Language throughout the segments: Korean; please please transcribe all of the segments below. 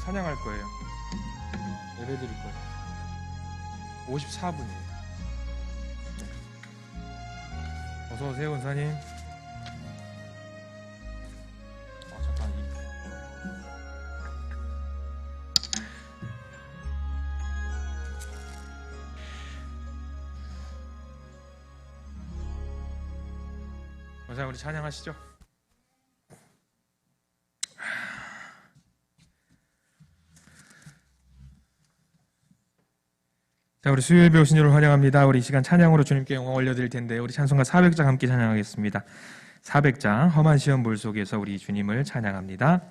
찬양할 거예요. 예배 드릴 거예요. 54분이에요. 어서 오세요, 원사님. 잠깐. 원사님, 우리 찬양하시죠. 자, 우리 수요예배 오신 여러분 환영합니다. 우리 이 시간 찬양으로 주님께 영광 올려드릴 텐데, 우리 찬송가 400장 함께 찬양하겠습니다. 400장 험한 시험 물 속에서 우리 주님을 찬양합니다.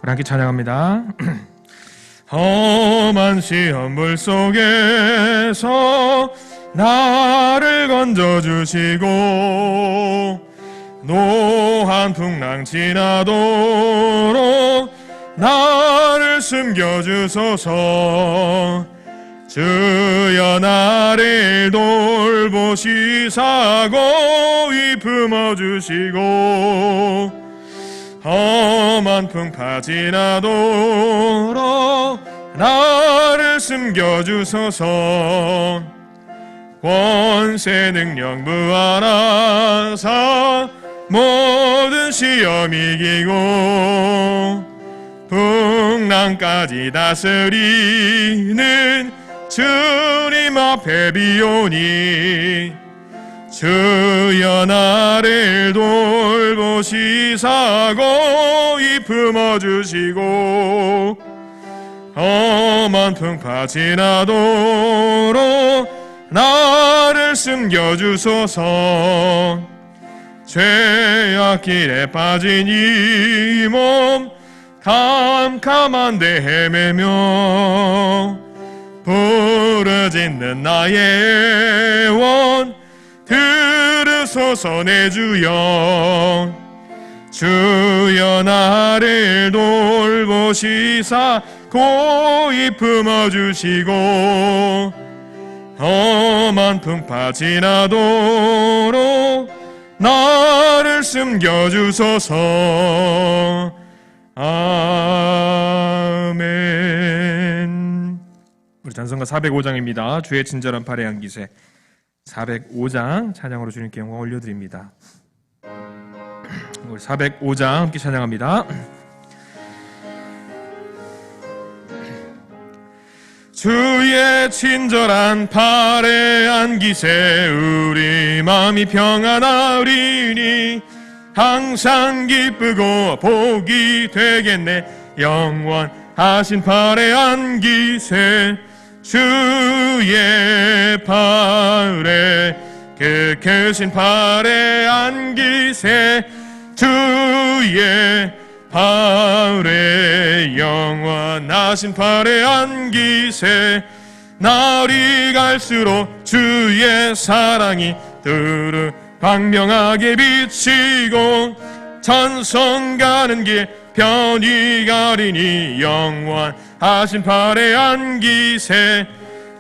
우리 함께 찬양합니다. 험한 시험 물 속에서 나를 건져주시고 노한 풍랑 지나도록 나를 숨겨주소서. 주여 나를 돌보시사 고이 품어주시고 험한 풍파 지나도록 나를 숨겨주소서. 권세 능력 무한하사 모든 시험 이기고 풍랑까지 다스리는 주님 앞에 비오니 주여 나를 돌보시사 고이 품어주시고 험한 풍파 지나도록 나를 숨겨주소서. 죄악길에 빠진 이 몸 캄캄한데 헤매며 부르짖는 나의 원 들으소서. 내 주여 주여 나를 돌보시사 고이 품어주시고 험한 풍파 지나도록 나를 숨겨주소서. 아멘. 우리 찬송가 405장입니다. 주의 친절한 팔에 안기세. 405장 찬양으로 주님께 영광 올려드립니다. 우리 405장 함께 찬양합니다. 주의 친절한 팔에 안기세 우리 마음이 평안하리니 항상 기쁘고 복이 되겠네. 영원하신 팔에 안기세 주의 팔에 그 크신 팔에 안기세 주의 팔에 영원하신 팔에 안기세. 날이 갈수록 주의 사랑이 두루 광명하게 비치고 천성 가는 길 편히 가리니 영원하신 팔에 안기세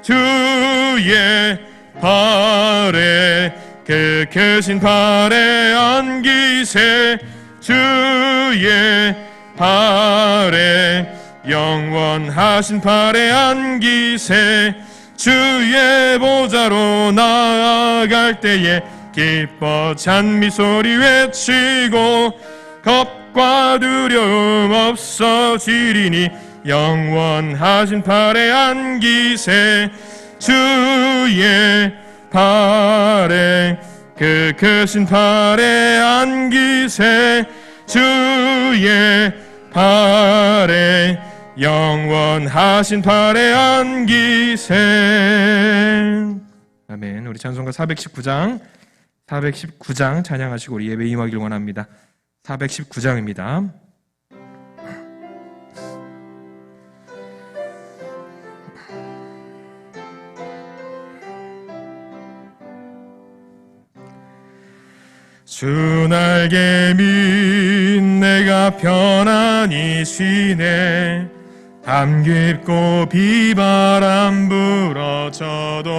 주의 팔에 그 크신 팔에 안기세 주의 팔에 영원하신 팔에 안기세. 주의 보좌로 나아갈 때에 기뻐 찬미 소리 외치고 겁과 두려움 없어지리니 영원하신 팔에 안기세 주의 팔에 그 크신 팔에 안기세 주의 팔에 영원하신 팔에 안기세. 아멘. 우리 찬송가 419장 찬양하시고 우리 예배 임하길 원합니다. 419장입니다. 주 날개 밑 내가 편안히 쉬네. 밤 깊고 비바람 불어쳐도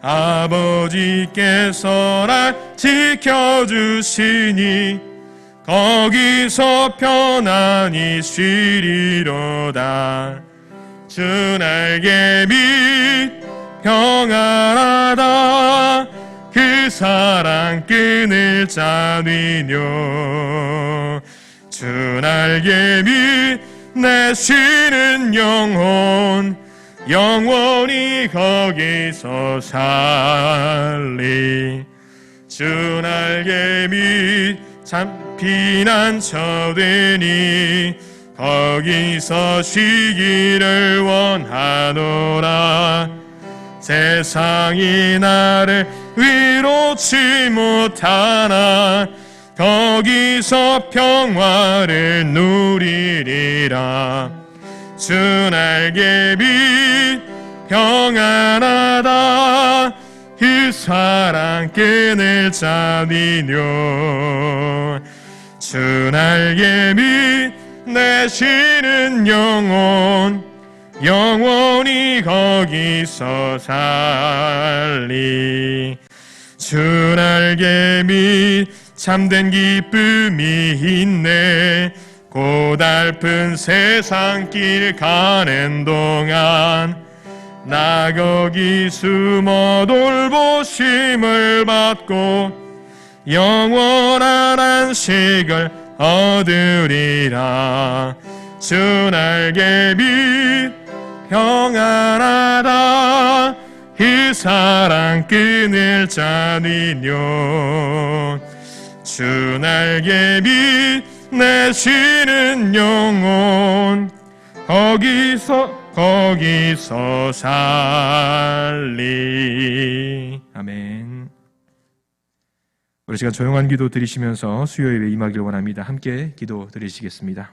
아버지께서 날 지켜주시니 거기서 편안히 쉬리로다. 주 날개 밑 평안하다. 그 사랑 끈을 짜니뇨. 주 날개 밑 내 쉬는 영혼 영원히 거기서 살리. 주 날개 밑 참 피난처되니 거기서 쉬기를 원하노라. 세상이 나를 위로치 못하나 거기서 평화를 누리리라. 주 날개 밑 평안하다. 그 사랑 끈을 짜니뇨. 주 날개 밑 내 쉬는 영혼 영원히 거기서 살리. 주 날개 밑 참된 기쁨이 있네. 고달픈 세상 길 가는 동안 나 거기 숨어 돌보심을 받고 영원한 안식을 얻으리라. 주 날개 밑 평안하다. 그 사랑 끈을 짜니뇨. 주 날개 밑 내 쉬는 영혼 거기서 살리. 아멘. 우리 시간 조용한 기도 드리시면서 수요 예배 임하길 원합니다. 함께 기도 드리시겠습니다.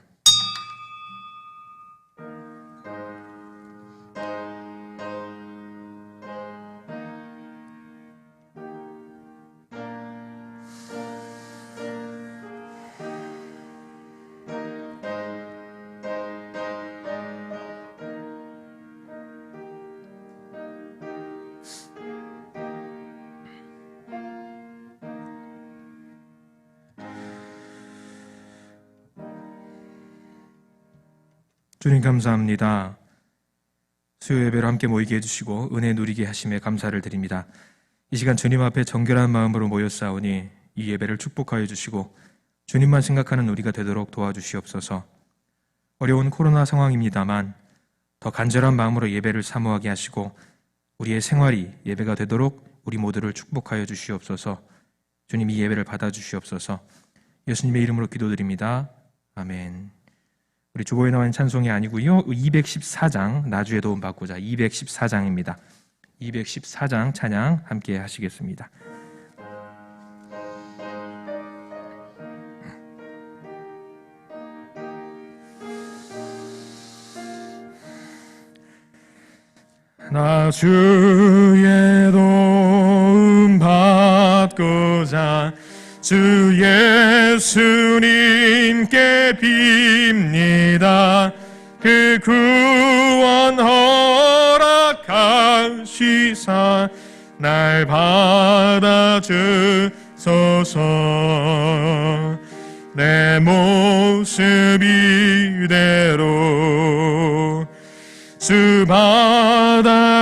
주님 감사합니다. 수요 예배로 함께 모이게 해주시고 은혜 누리게 하심에 감사를 드립니다. 이 시간 주님 앞에 정결한 마음으로 모였사오니 이 예배를 축복하여 주시고 주님만 생각하는 우리가 되도록 도와주시옵소서. 어려운 코로나 상황입니다만 더 간절한 마음으로 예배를 사모하게 하시고 우리의 생활이 예배가 되도록 우리 모두를 축복하여 주시옵소서. 주님 이 예배를 받아주시옵소서. 예수님의 이름으로 기도드립니다. 아멘. 우리 주보에 나와 있는 찬송이 아니고요. 214장 나주의 도움 받고자 214장입니다. 214장 찬양 함께 하시겠습니다. 나주의 도움 받고자 주 예수님께 빕니다. 그 구원 허락하시사 날 받아주소서. 내 모습 이대로 주 받아주소서.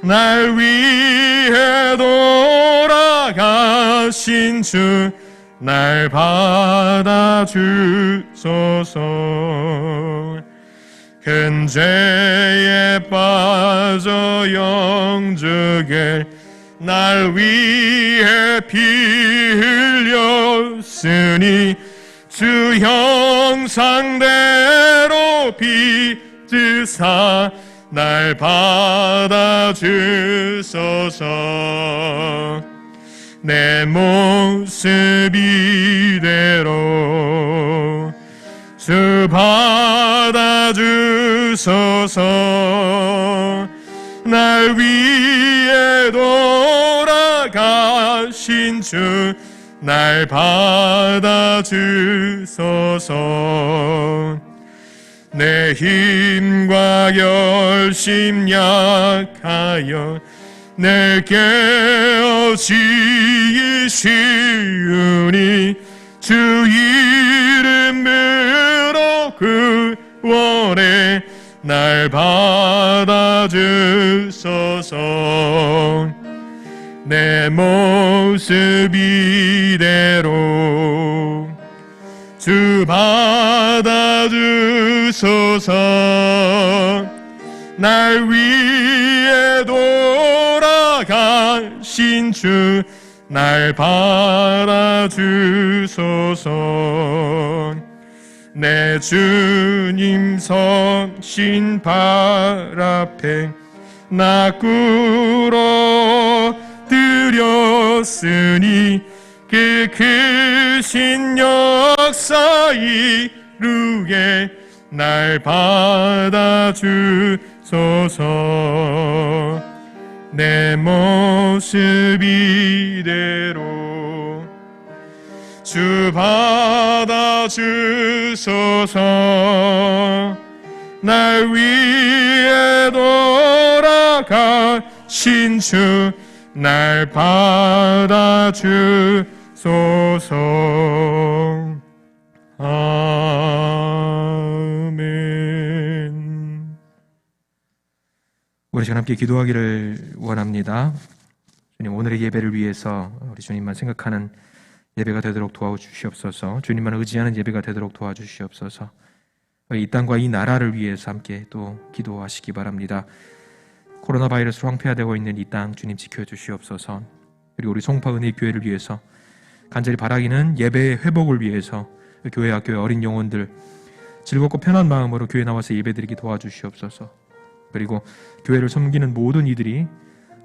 날 위해 돌아가신 주 날 받아주소서. 큰 죄에 빠져 영죽을 날 위해 피 흘렸으니 주 형상대로 빚으사 날 받아주소서. 내 모습 이대로 주 받아주소서. 날 위해 돌아가신 주 날 받아주소서. 내 힘과 열심 약하여 내 깨어지시우니 주 이름으로 구원해 날 받아주소서. 내 모습 이대로 주 받아주소서. 날 위해 돌아가신 주 날 받아주소서. 내 주님 성신 발 앞에 나 꿇어 드렸으니 그 크신 역사 이루게 날 받아주소서. 내 모습 이대로 주 받아주소서. 날 위해 돌아가신 주 날 받아주소서. 아멘. 우리 시간 함께 기도하기를 원합니다. 주님, 오늘의 예배를 위해서 우리 주님만 생각하는 예배가 되도록 도와주시옵소서. 주님만 의지하는 예배가 되도록 도와주시옵소서. 이 땅과 이 나라를 위해서 함께 또 기도하시기 바랍니다. 코로나 바이러스로 황폐화되고 있는 이 땅 주님 지켜주시옵소서. 그리고 우리 송파 은혜교회를 위해서 간절히 바라기는 예배의 회복을 위해서 교회, 학교의 어린 영혼들 즐겁고 편한 마음으로 교회 나와서 예배드리기 도와주시옵소서. 그리고 교회를 섬기는 모든 이들이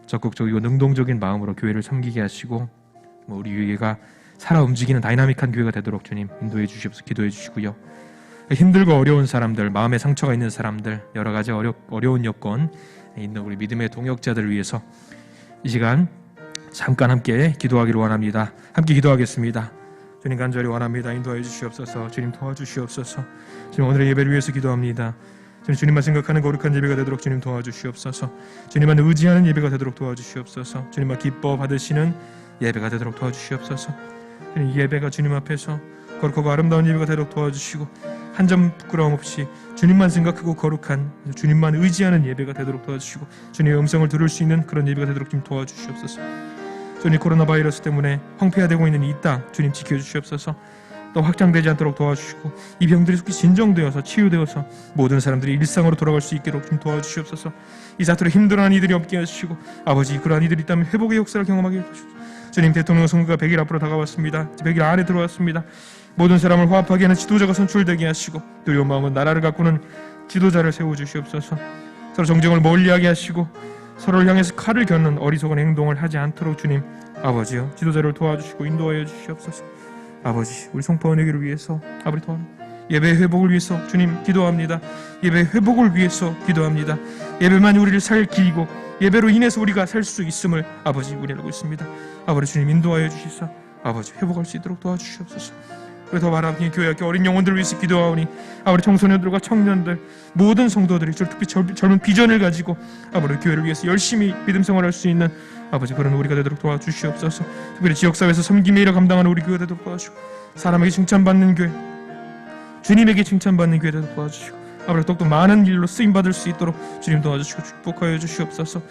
적극적이고 능동적인 마음으로 교회를 섬기게 하시고 우리 교회가 살아 움직이는 다이나믹한 교회가 되도록 주님 인도해 주시옵소서. 기도해 주시고요. 힘들고 어려운 사람들, 마음에 상처가 있는 사람들, 여러 가지 어려운 여건 있는 우리 믿음의 동역자들을 위해서 이 시간 잠깐 함께 기도하기를 원합니다. 함께 기도하겠습니다. 주님, 간절히 원합니다. 인도하여 주시옵소서. 주님, 도와주시옵소서. 주님, 오늘의 예배를 위해서 기도합니다. 주님만 생각하는 거룩한 예배가 되도록 주님 도와주시옵소서. 주님만 의지하는 예배가 되도록 도와주시옵소서. 주님만 기뻐 받으시는 예배가 되도록 도와주시옵소서. 주님, 이 예배가 주님 앞에서 거룩하고 아름다운 예배가 되도록 도와주시고 한 점 부끄러움 없이 주님만 생각하고 거룩한 주님만 의지하는 예배가 되도록 도와주시고 주님의 음성을 들을 수 있는 그런 예배가 되도록 좀 도와주시옵소서. 주님, 코로나 바이러스 때문에 황폐화되고 있는 이 땅 주님 지켜주시옵소서. 또 확장되지 않도록 도와주시고 이 병들이 속히 진정되어서 치유되어서 모든 사람들이 일상으로 돌아갈 수 있도록 좀 도와주시옵소서. 이 사태로 힘들어하는 이들이 없게 하시고 아버지, 그러한 이들이 있다면 회복의 역사를 경험하게 해주시옵소서. 주님, 대통령 선거가 100일 앞으로 다가왔습니다. 100일 안에 들어왔습니다. 모든 사람을 화합하게 하는 지도자가 선출되게 하시고 두려운 마음은 나라를 가꾸는 지도자를 세워주시옵소서. 서로 정쟁을 멀리하게 하시고 서로를 향해서 칼을 겨누는 어리석은 행동을 하지 않도록 주님 아버지여 지도자를 도와주시고 인도하여 주시옵소서. 아버지, 우리 송파 은혜교를 위해서 아버지 도와주시옵소서. 예배의 회복을 위해서 주님 기도합니다. 예배의 회복을 위해서 기도합니다. 예배만이 우리를 살 길이고 예배로 인해서 우리가 살 수 있음을 아버지 우리 알고 있습니다. 아버지 주님 인도하여 주시사 아버지 회복할 수 있도록 도와주시옵소서. 그래서 말하니 교회 학교 어린 영혼들을 위해서 기도하오니 아버지 청소년들과 청년들 모든 성도들이 특히 젊은 비전을 가지고 아버지 교회를 위해서 열심히 믿음 생활할 수 있는 아버지 그런 우리가 되도록 도와주시옵소서. 특별히 지역사회에서 섬김의 일을 감당하는 우리 교회가 되도록 도와주시고 사람에게 칭찬받는 교회, 주님에게 칭찬받는 교회 되도록 도와주시고 아버지 더욱더 많은 일로 쓰임받을 수 있도록 주님 도와주시고 축복하여 주시옵소서.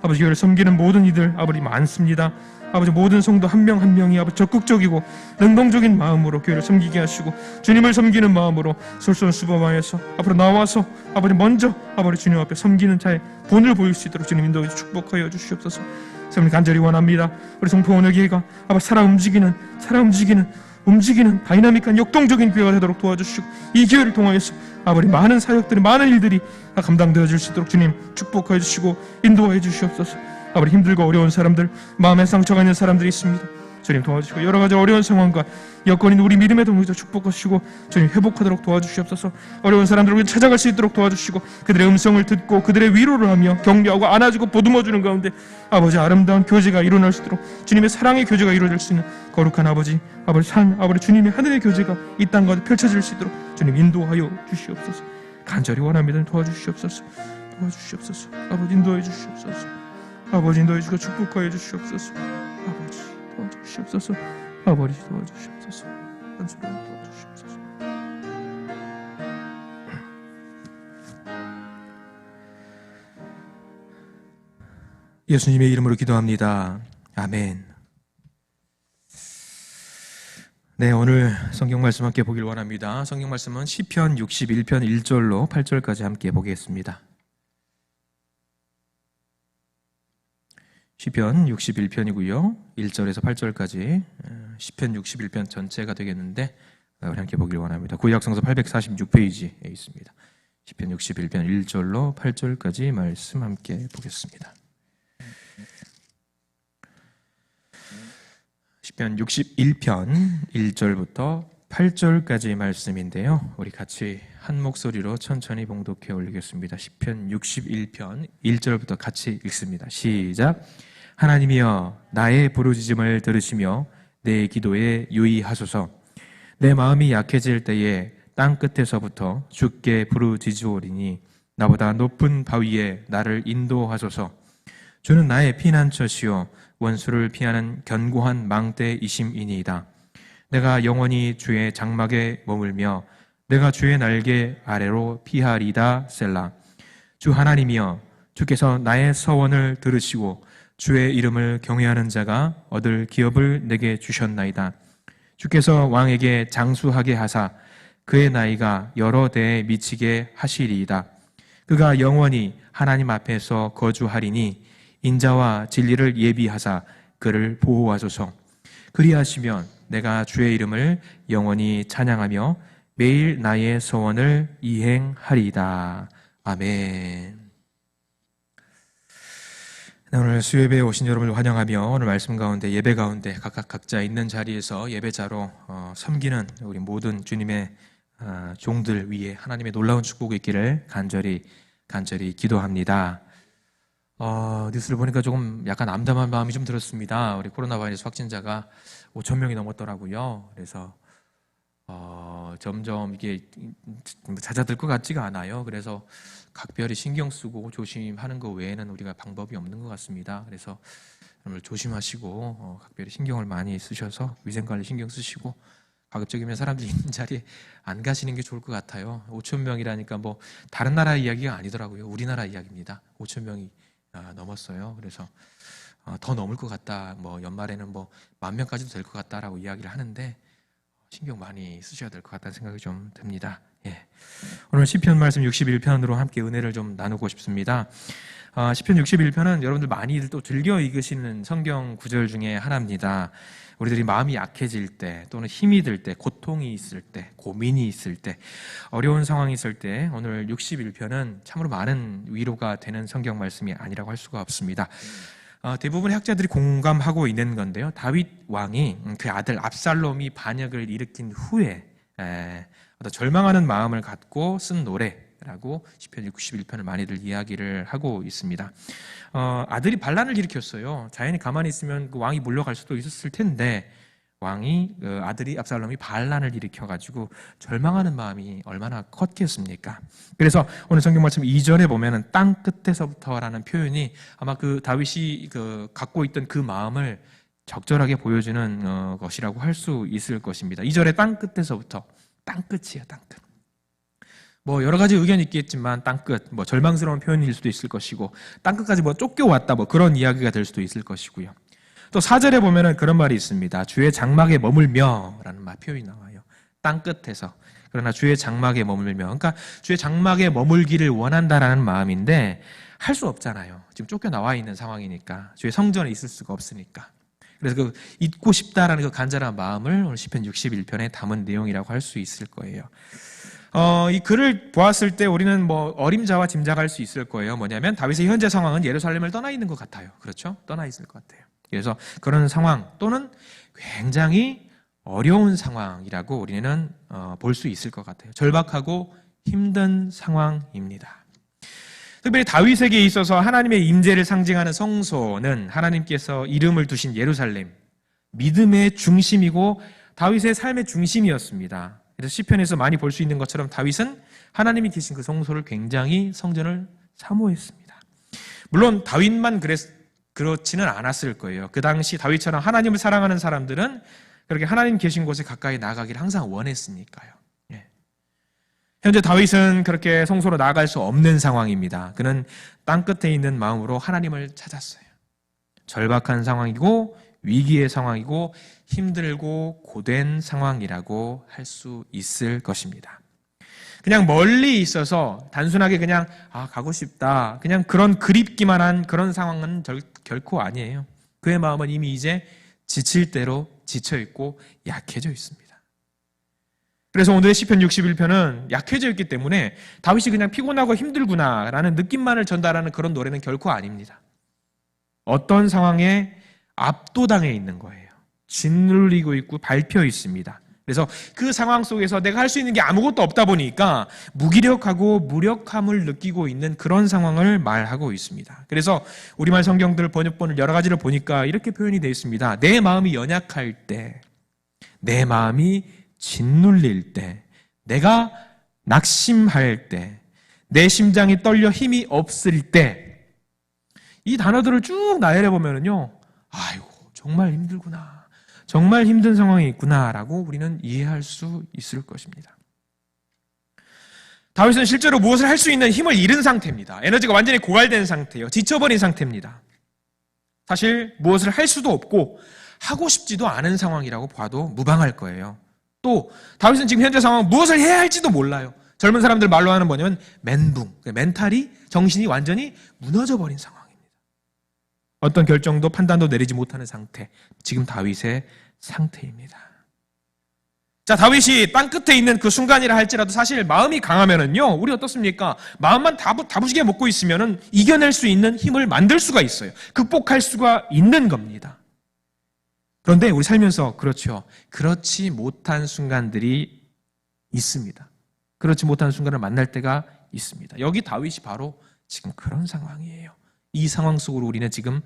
아버지 교회를 섬기는 모든 이들 아버지 많습니다. 아버지 모든 성도 한 명 한 명이 아버지 적극적이고 능동적인 마음으로 교회를 섬기게 하시고 주님을 섬기는 마음으로 솔선수범하여서 앞으로 나와서 아버지 먼저 아버지 주님 앞에 섬기는 자의 본을 보일 수 있도록 주님 인도해 축복하여 주시옵소서. 주님 간절히 원합니다. 우리 송파 언약교회가 아버지 살아 움직이는 다이나믹한 역동적인 교회가 되도록 도와주시고 이 기회를 통하여서 아버지 많은 사역들이 많은 일들이 감당되어질 수 있도록 주님 축복해 주시고 인도해 주시옵소서. 아버지 힘들고 어려운 사람들 마음에 상처가 있는 사람들이 있습니다. 주님 도와주시고 여러 가지 어려운 상황과 여건인 우리 믿음의 동료들 축복하시고 주님 회복하도록 도와주시옵소서. 어려운 사람들을 찾아갈 수 있도록 도와주시고 그들의 음성을 듣고 그들의 위로를 하며 격려하고 안아주고 보듬어주는 가운데 아버지 아름다운 교제가 일어날 수 있도록 주님의 사랑의 교제가 이루어질 수 있는 거룩한 아버지 주님의 하늘의 교제가 이 땅 가운데 펼쳐질 수 있도록 주님 인도하여 주시옵소서. 간절히 원합니다. 도와주시옵소서. 도와주시옵소서. 아버지 인도해 주시옵소서. 아버지 인도해 주시고 축복하여 주시옵소서. 아버지 도와주시옵소서. 아버지 도와주시옵소서. 간절히 도와주시옵소서. 예수님의 이름으로 기도합니다. 아멘. 네, 오늘 성경 말씀 함께 보길 원합니다. 성경 말씀은 시편 61편 1절로 8절까지 함께 보겠습니다. 시편 61편이고요. 1절에서 8절까지 시편 61편 전체가 되겠는데 우리 함께 보길 원합니다. 구약성서 846페이지에 있습니다. 시편 61편 1절로 8절까지 말씀 함께 보겠습니다. 시편 61편 1절부터 8절까지 말씀인데요. 우리 같이 한 목소리로 천천히 봉독해 올리겠습니다. 시편 61편 1절부터 같이 읽습니다. 시작. 하나님이여 나의 부르짖음을 들으시며 내 기도에 유의하소서. 내 마음이 약해질 때에 땅 끝에서부터 주께 부르짖으오리니 나보다 높은 바위에 나를 인도하소서. 주는 나의 피난처시요 원수를 피하는 견고한 망대이심이니이다. 내가 영원히 주의 장막에 머물며 내가 주의 날개 아래로 피하리다. 셀라. 주 하나님이여 주께서 나의 서원을 들으시고 주의 이름을 경외하는 자가 얻을 기업을 내게 주셨나이다. 주께서 왕에게 장수하게 하사 그의 나이가 여러 대에 미치게 하시리이다. 그가 영원히 하나님 앞에서 거주하리니 인자와 진리를 예비하사 그를 보호하소서. 그리하시면 내가 주의 이름을 영원히 찬양하며 매일 나의 소원을 이행하리이다. 아멘. 오늘 수요예배에 오신 여러분을 환영하며 오늘 말씀 가운데 예배 가운데 각자 있는 자리에서 예배자로 섬기는 우리 모든 주님의 종들 위에 하나님의 놀라운 축복이 있기를 간절히 기도합니다. 뉴스를 보니까 조금 약간 암담한 마음이 좀 들었습니다. 우리 코로나 바이러스 확진자가 5,000명이 넘었더라고요. 그래서 점점 이게 잦아들 것 같지가 않아요. 그래서 각별히 신경 쓰고 조심하는 것 외에는 우리가 방법이 없는 것 같습니다. 그래서 여러분 조심하시고 각별히 신경을 많이 쓰셔서 위생관리 신경 쓰시고 가급적이면 사람들이 있는 자리에 안 가시는 게 좋을 것 같아요. 5,000명이라니까 뭐 다른 나라 이야기가 아니더라고요. 우리나라 이야기입니다. 5,000명이 넘었어요. 그래서 더 넘을 것 같다. 뭐 연말에는 뭐 10,000명까지도 될 것 같다라고 이야기를 하는데 신경 많이 쓰셔야 될 것 같다는 생각이 좀 듭니다. 예. 오늘 시편 말씀 61편으로 함께 은혜를 좀 나누고 싶습니다. 시편 61편은 여러분들 많이들 또 즐겨 읽으시는 성경 구절 중에 하나입니다. 우리들이 마음이 약해질 때 또는 힘이 들 때, 고통이 있을 때, 고민이 있을 때, 어려운 상황이 있을 때 오늘 61편은 참으로 많은 위로가 되는 성경 말씀이 아니라고 할 수가 없습니다. 대부분의 학자들이 공감하고 있는 건데요. 다윗 왕이 그 아들 압살롬이 반역을 일으킨 후에 어떤 절망하는 마음을 갖고 쓴 노래라고 시편 61편을 많이들 이야기를 하고 있습니다. 아들이 반란을 일으켰어요. 자연히 가만히 있으면 그 왕이 물러갈 수도 있었을 텐데 아들이 압살롬이 반란을 일으켜가지고 절망하는 마음이 얼마나 컸겠습니까? 그래서 오늘 성경 말씀 2절에 보면은 땅 끝에서부터라는 표현이 아마 그 다윗이 갖고 있던 그 마음을 적절하게 보여주는 것이라고 할 수 있을 것입니다. 2절에 땅 끝에서부터, 땅 끝이에요, 땅 끝. 뭐 여러 가지 의견이 있겠지만 땅끝, 뭐 절망스러운 표현일 수도 있을 것이고 땅끝까지 뭐 쫓겨왔다, 뭐 그런 이야기가 될 수도 있을 것이고요. 또 4절에 보면은 그런 말이 있습니다. 주의 장막에 머물며 라는 표현이 나와요. 땅 끝에서. 그러나 주의 장막에 머물며, 그러니까 주의 장막에 머물기를 원한다라는 마음인데 할 수 없잖아요. 지금 쫓겨나와 있는 상황이니까. 주의 성전에 있을 수가 없으니까. 그래서 그 잊고 싶다라는 그 간절한 마음을 오늘 시편 61편에 담은 내용이라고 할 수 있을 거예요. 이 글을 보았을 때 우리는 뭐 어림잡아 짐작할 수 있을 거예요. 뭐냐면 다윗의 현재 상황은 예루살렘을 떠나 있는 것 같아요. 그렇죠? 떠나 있을 것 같아요. 그래서 그런 상황 또는 굉장히 어려운 상황이라고 우리는 볼 수 있을 것 같아요. 절박하고 힘든 상황입니다. 특별히 다윗에게 있어서 하나님의 임재를 상징하는 성소는 하나님께서 이름을 두신 예루살렘, 믿음의 중심이고 다윗의 삶의 중심이었습니다. 그래서 시편에서 많이 볼 수 있는 것처럼 다윗은 하나님이 계신 그 성소를 굉장히 성전을 사모했습니다. 물론 다윗만 그렇지는 않았을 거예요. 그 당시 다윗처럼 하나님을 사랑하는 사람들은 그렇게 하나님 계신 곳에 가까이 나가기를 항상 원했으니까요. 현재 다윗은 그렇게 성소로 나아갈 수 없는 상황입니다. 그는 땅끝에 있는 마음으로 하나님을 찾았어요. 절박한 상황이고 위기의 상황이고 힘들고 고된 상황이라고 할 수 있을 것입니다. 그냥 멀리 있어서 단순하게 그냥 가고 싶다, 그냥 그런 그립기만 한 그런 상황은 결코 아니에요. 그의 마음은 이미 이제 지칠 대로 지쳐있고 약해져 있습니다. 그래서 오늘의 시편 61편은 약해져 있기 때문에 다윗이 그냥 피곤하고 힘들구나라는 느낌만을 전달하는 그런 노래는 결코 아닙니다. 어떤 상황에 압도당해 있는 거예요. 짓눌리고 있고 밟혀 있습니다. 그래서 그 상황 속에서 내가 할 수 있는 게 아무것도 없다 보니까 무기력하고 무력함을 느끼고 있는 그런 상황을 말하고 있습니다. 그래서 우리말 성경들 번역본을 여러 가지를 보니까 이렇게 표현이 되어 있습니다. 내 마음이 연약할 때, 내 마음이 짓눌릴 때, 내가 낙심할 때, 내 심장이 떨려 힘이 없을 때, 이 단어들을 쭉 나열해보면요, 아이고 정말 힘들구나, 정말 힘든 상황이 있구나라고 우리는 이해할 수 있을 것입니다. 다윗은 실제로 무엇을 할 수 있는 힘을 잃은 상태입니다. 에너지가 완전히 고갈된 상태예요. 지쳐버린 상태입니다. 사실 무엇을 할 수도 없고 하고 싶지도 않은 상황이라고 봐도 무방할 거예요. 또 다윗은 지금 현재 상황 무엇을 해야 할지도 몰라요. 젊은 사람들 말로 하는 뭐냐면 멘붕, 멘탈이, 정신이 완전히 무너져버린 상황입니다. 어떤 결정도 판단도 내리지 못하는 상태, 지금 다윗의 상태입니다. 자, 다윗이 땅끝에 있는 그 순간이라 할지라도 사실 마음이 강하면은요, 우리 어떻습니까? 마음만 다부지게 먹고 있으면은 이겨낼 수 있는 힘을 만들 수가 있어요. 극복할 수가 있는 겁니다. 그런데 우리 살면서 그렇죠. 그렇지 못한 순간들이 있습니다. 그렇지 못한 순간을 만날 때가 있습니다. 여기 다윗이 바로 지금 그런 상황이에요. 이 상황 속으로 우리는 지금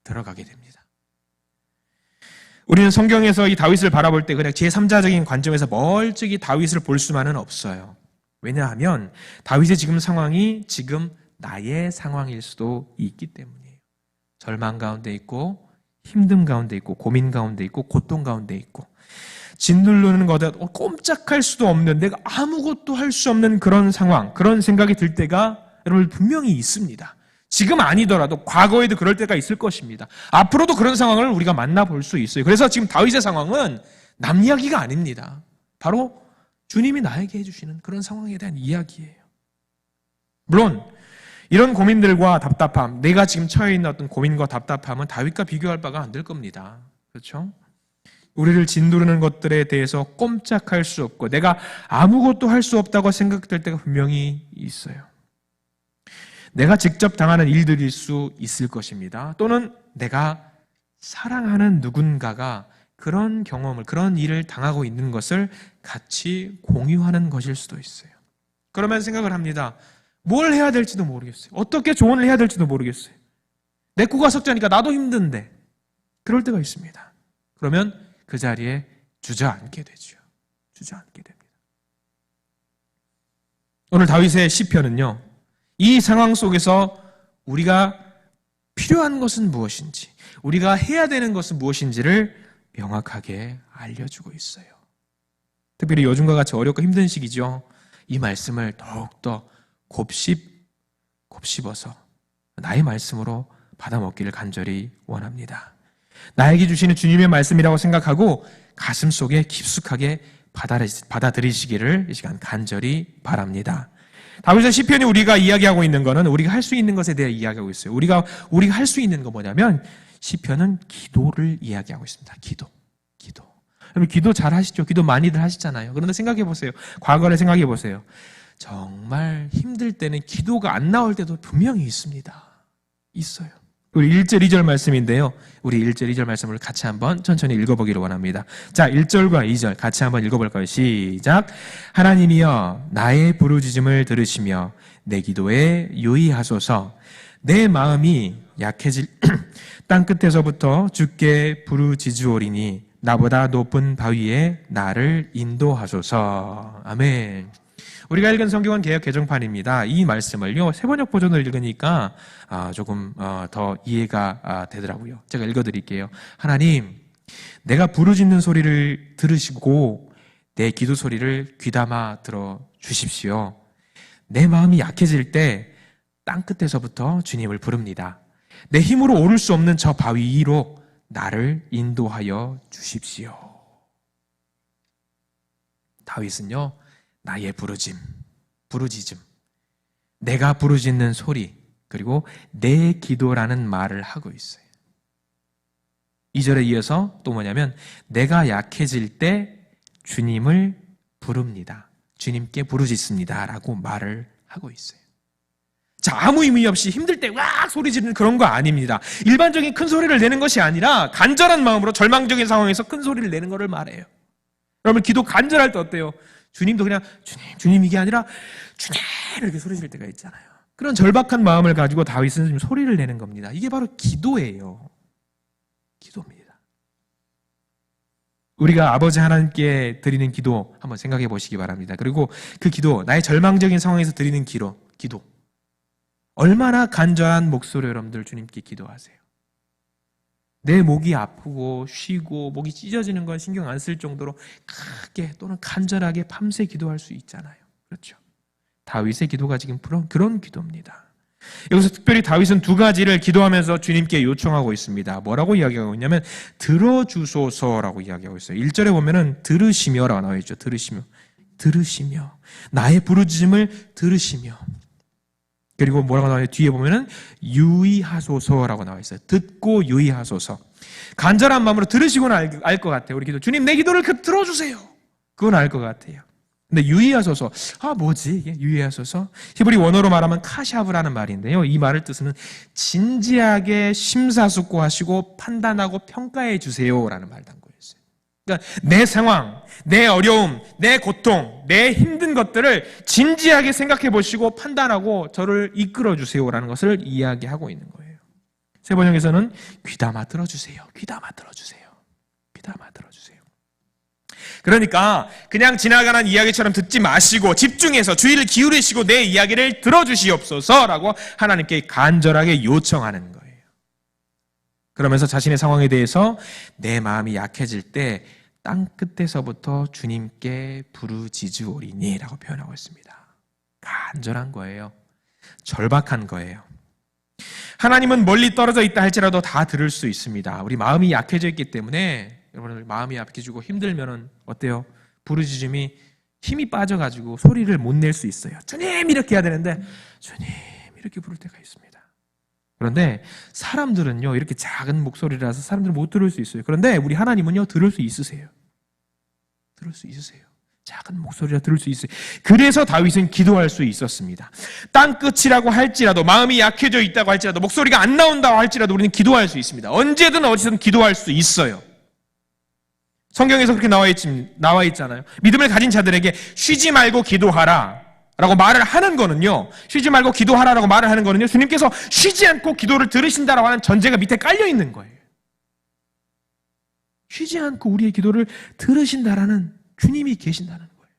들어가게 됩니다. 우리는 성경에서 이 다윗을 바라볼 때 그냥 제3자적인 관점에서 멀찍이 다윗을 볼 수만은 없어요. 왜냐하면 다윗의 지금 상황이 지금 나의 상황일 수도 있기 때문이에요. 절망 가운데 있고 힘듦 가운데 있고 고민 가운데 있고 고통 가운데 있고 짓누르는 것에 꼼짝할 수도 없는, 내가 아무것도 할 수 없는 그런 상황, 그런 생각이 들 때가 여러분 분명히 있습니다. 지금 아니더라도 과거에도 그럴 때가 있을 것입니다. 앞으로도 그런 상황을 우리가 만나볼 수 있어요. 그래서 지금 다윗의 상황은 남 이야기가 아닙니다. 바로 주님이 나에게 해주시는 그런 상황에 대한 이야기예요. 물론 이런 고민들과 답답함, 내가 지금 처해 있는 어떤 고민과 답답함은 다윗과 비교할 바가 안 될 겁니다. 그렇죠? 우리를 짓누르는 것들에 대해서 꼼짝할 수 없고 내가 아무것도 할 수 없다고 생각될 때가 분명히 있어요. 내가 직접 당하는 일들일 수 있을 것입니다. 또는 내가 사랑하는 누군가가 그런 경험을, 그런 일을 당하고 있는 것을 같이 공유하는 것일 수도 있어요. 그러면 생각을 합니다. 뭘 해야 될지도 모르겠어요. 어떻게 조언을 해야 될지도 모르겠어요. 내 코가 석자니까 나도 힘든데. 그럴 때가 있습니다. 그러면 그 자리에 주저앉게 되죠. 주저앉게 됩니다. 오늘 다윗의 시편은요, 이 상황 속에서 우리가 필요한 것은 무엇인지, 우리가 해야 되는 것은 무엇인지를 명확하게 알려주고 있어요. 특별히 요즘과 같이 어렵고 힘든 시기죠. 이 말씀을 더욱더 곱씹어서 나의 말씀으로 받아먹기를 간절히 원합니다. 나에게 주시는 주님의 말씀이라고 생각하고 가슴 속에 깊숙하게 받아들이시기를 이 시간 간절히 바랍니다. 다윗의 시편이 우리가 이야기하고 있는 것은 우리가 할 수 있는 것에 대해 이야기하고 있어요. 우리가 할 수 있는 거 뭐냐면 시편은 기도를 이야기하고 있습니다. 기도. 여러분 기도 잘 하시죠? 기도 많이들 하시잖아요. 그런데 생각해 보세요. 과거를 생각해 보세요. 정말 힘들 때는 기도가 안 나올 때도 분명히 있습니다. 있어요. 우리 1절, 2절 말씀인데요. 우리 1절, 2절 말씀을 같이 한번 천천히 읽어보기를 원합니다. 자, 1절과 2절 같이 한번 읽어볼까요? 시작. 하나님이여 나의 부르짖음을 들으시며 내 기도에 유의하소서. 내 마음이 약해질 땅끝에서부터 주께 부르짖으오리니 나보다 높은 바위에 나를 인도하소서. 아멘. 우리가 읽은 성경은 개역 개정판입니다. 이 말씀을요, 세번역 버전을 읽으니까 조금 더 이해가 되더라고요. 제가 읽어드릴게요. 하나님, 내가 부르짖는 소리를 들으시고 내 기도 소리를 귀담아 들어 주십시오. 내 마음이 약해질 때 땅끝에서부터 주님을 부릅니다. 내 힘으로 오를 수 없는 저 바위 위로 나를 인도하여 주십시오. 다윗은요, 나의 부르짖음, 내가 부르짖는 소리, 그리고 내 기도라는 말을 하고 있어요. 2절에 이어서 또 뭐냐면 내가 약해질 때 주님을 부릅니다. 주님께 부르짖습니다 라고 말을 하고 있어요. 자, 아무 의미 없이 힘들 때 왁 소리 지르는 그런 거 아닙니다. 일반적인 큰 소리를 내는 것이 아니라 간절한 마음으로 절망적인 상황에서 큰 소리를 내는 것을 말해요. 여러분, 기도 간절할 때 어때요? 주님도 그냥 주님 이게 아니라 주님 이렇게 소리 지를 때가 있잖아요. 그런 절박한 마음을 가지고 다윗은 지금 소리를 내는 겁니다. 이게 바로 기도예요. 기도입니다. 우리가 아버지 하나님께 드리는 기도 한번 생각해 보시기 바랍니다. 그리고 그 기도, 나의 절망적인 상황에서 드리는 기도, 얼마나 간절한 목소리로 여러분들 주님께 기도하세요. 내 목이 아프고 쉬고 목이 찢어지는 건 신경 안 쓸 정도로 크게 또는 간절하게 밤새 기도할 수 있잖아요. 그렇죠? 다윗의 기도가 지금 그런 기도입니다. 여기서 특별히 다윗은 두 가지를 기도하면서 주님께 요청하고 있습니다. 뭐라고 이야기하고 있냐면 들어주소서라고 이야기하고 있어요. 1절에 보면은 들으시며라고 나와 있죠. 들으시며 나의 부르짖음을 들으시며, 그리고 뭐라고 나와요? 뒤에 보면은 유의하소서라고 나와 있어요. 듣고 유의하소서. 간절한 마음으로 들으시고는 알 것 같아요. 우리 기도, 주님 내 기도를 들어주세요. 그건 알 것 같아요. 근데 유의하소서, 뭐지 이게 유의하소서? 히브리 원어로 말하면 카샤브라는 말인데요. 이 말을 뜻은 진지하게 심사숙고하시고 판단하고 평가해 주세요라는 말 담고 있어요. 그러니까 내 상황, 내 어려움, 내 고통, 내 힘든 것들을 진지하게 생각해 보시고 판단하고 저를 이끌어 주세요라는 것을 이야기하고 있는 거예요. 세 번역에서는 귀담아 들어주세요. 귀담아 들어주세요. 귀담아 들어주세요. 그러니까 그냥 지나가는 이야기처럼 듣지 마시고 집중해서 주의를 기울이시고 내 이야기를 들어주시옵소서라고 하나님께 간절하게 요청하는 거예요. 그러면서 자신의 상황에 대해서 내 마음이 약해질 때 땅끝에서부터 주님께 부르짖으오리니 라고 표현하고 있습니다. 간절한 거예요. 절박한 거예요. 하나님은 멀리 떨어져 있다 할지라도 다 들을 수 있습니다. 우리 마음이 약해져 있기 때문에 여러분, 마음이 약해지고 힘들면은 어때요? 부르짖음이 힘이 빠져가지고 소리를 못 낼 수 있어요. 주님 이렇게 해야 되는데 주님 이렇게 부를 때가 있습니다. 그런데 사람들은요, 이렇게 작은 목소리라서 사람들은 못 들을 수 있어요. 그런데 우리 하나님은요, 들을 수 있으세요. 들을 수 있으세요. 작은 목소리라 들을 수 있어요. 그래서 다윗은 기도할 수 있었습니다. 땅끝이라고 할지라도, 마음이 약해져 있다고 할지라도, 목소리가 안 나온다고 할지라도 우리는 기도할 수 있습니다. 언제든 어디서든 기도할 수 있어요. 성경에서 그렇게 나와 있잖아요. 믿음을 가진 자들에게 쉬지 말고 기도하라 라고 말을 하는 거는요, 쉬지 말고 기도하라라고 말을 하는 거는요, 주님께서 쉬지 않고 기도를 들으신다라고 하는 전제가 밑에 깔려 있는 거예요. 쉬지 않고 우리의 기도를 들으신다라는 주님이 계신다는 거예요.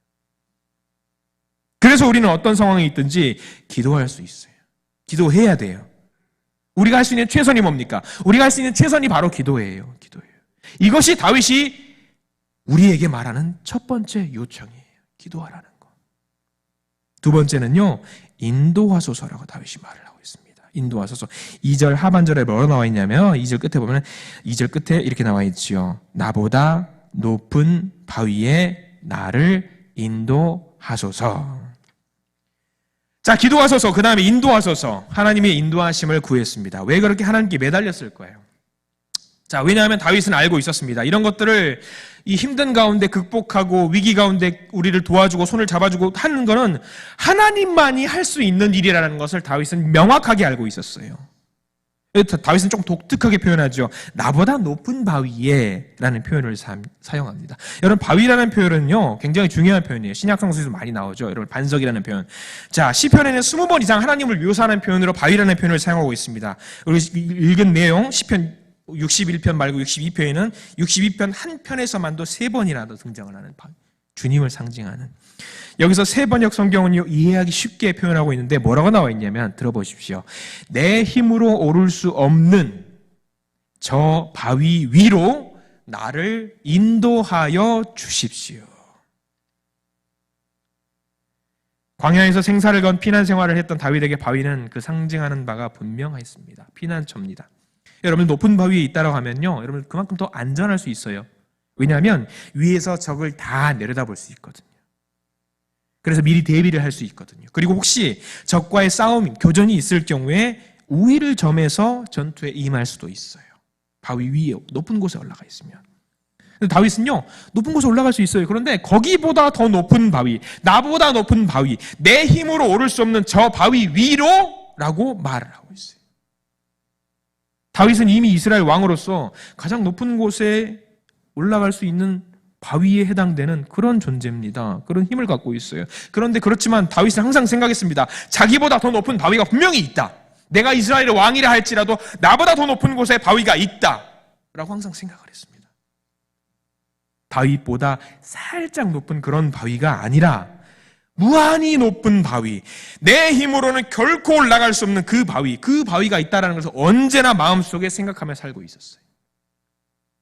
그래서 우리는 어떤 상황에 있든지 기도할 수 있어요. 기도해야 돼요. 우리가 할 수 있는 최선이 뭡니까? 우리가 할 수 있는 최선이 바로 기도예요. 기도예요. 이것이 다윗이 우리에게 말하는 첫 번째 요청이에요. 기도하라는 거. 두 번째는요, 인도하소서라고 다윗이 말을 하고 있습니다. 인도하소서. 2절 하반절에 뭐로 나와 있냐면 2절 끝에 보면 2절 끝에 이렇게 나와 있지요. 나보다 높은 바위에 나를 인도하소서. 자, 기도하소서. 그 다음에 인도하소서. 하나님의 인도하심을 구했습니다. 왜 그렇게 하나님께 매달렸을 거예요? 자, 왜냐하면 다윗은 알고 있었습니다. 이런 것들을 이 힘든 가운데 극복하고 위기 가운데 우리를 도와주고 손을 잡아주고 하는 것은 하나님만이 할 수 있는 일이라는 것을 다윗은 명확하게 알고 있었어요. 다윗은 좀 독특하게 표현하죠. 나보다 높은 바위에 라는 표현을 사용합니다. 여러분, 바위라는 표현은요, 굉장히 중요한 표현이에요. 신약성서에서 많이 나오죠. 여러분, 반석이라는 표현. 자, 시편에는 20번 이상 하나님을 묘사하는 표현으로 바위라는 표현을 사용하고 있습니다. 우리 읽은 내용, 시편 61편 말고 62편에는 62편 한 편에서만도 3번이라도 등장을 하는 바위. 주님을 상징하는. 여기서 세번역 성경은요, 이해하기 쉽게 표현하고 있는데 뭐라고 나와 있냐면 들어보십시오. 내 힘으로 오를 수 없는 저 바위 위로 나를 인도하여 주십시오. 광야에서 생사를 건 피난 생활을 했던 다윗에게 바위는 그 상징하는 바가 분명했습니다. 피난처입니다. 여러분, 높은 바위에 있다라고 하면요, 여러분 그만큼 더 안전할 수 있어요. 왜냐하면 위에서 적을 다 내려다볼 수 있거든요. 그래서 미리 대비를 할 수 있거든요. 그리고 혹시 적과의 싸움, 교전이 있을 경우에 우위를 점해서 전투에 임할 수도 있어요. 바위 위에 높은 곳에 올라가 있으면. 다윗은요, 높은 곳에 올라갈 수 있어요. 그런데 거기보다 더 높은 바위, 나보다 높은 바위, 내 힘으로 오를 수 없는 저 바위 위로 라고 말을 하고 있어요. 다윗은 이미 이스라엘 왕으로서 가장 높은 곳에 올라갈 수 있는 바위에 해당되는 그런 존재입니다. 그런 힘을 갖고 있어요. 그런데 그렇지만 다윗은 항상 생각했습니다. 자기보다 더 높은 바위가 분명히 있다. 내가 이스라엘의 왕이라 할지라도 나보다 더 높은 곳에 바위가 있다. 라고 항상 생각을 했습니다. 다윗보다 살짝 높은 그런 바위가 아니라 무한히 높은 바위, 내 힘으로는 결코 올라갈 수 없는 그 바위가 있다는 것을 언제나 마음속에 생각하며 살고 있었어요.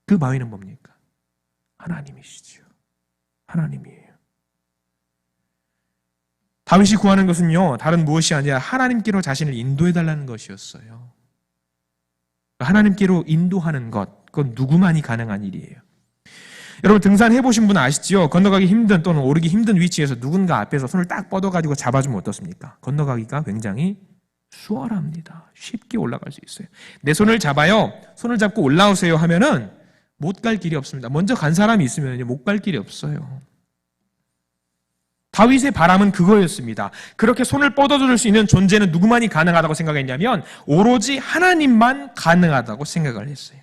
그 바위는 뭡니까? 하나님이시죠. 하나님이에요. 다윗이 구하는 것은요, 다른 무엇이 아니라 하나님께로 자신을 인도해달라는 것이었어요. 하나님께로 인도하는 것, 그건 누구만이 가능한 일이에요. 여러분, 등산해보신 분 아시죠? 건너가기 힘든 또는 오르기 힘든 위치에서 누군가 앞에서 손을 딱 뻗어가지고 잡아주면 어떻습니까? 건너가기가 굉장히 수월합니다. 쉽게 올라갈 수 있어요. 내 손을 잡아요. 손을 잡고 올라오세요 하면은 못 갈 길이 없습니다. 먼저 간 사람이 있으면 못 갈 길이 없어요. 다윗의 바람은 그거였습니다. 그렇게 손을 뻗어줄 수 있는 존재는 누구만이 가능하다고 생각했냐면 오로지 하나님만 가능하다고 생각을 했어요.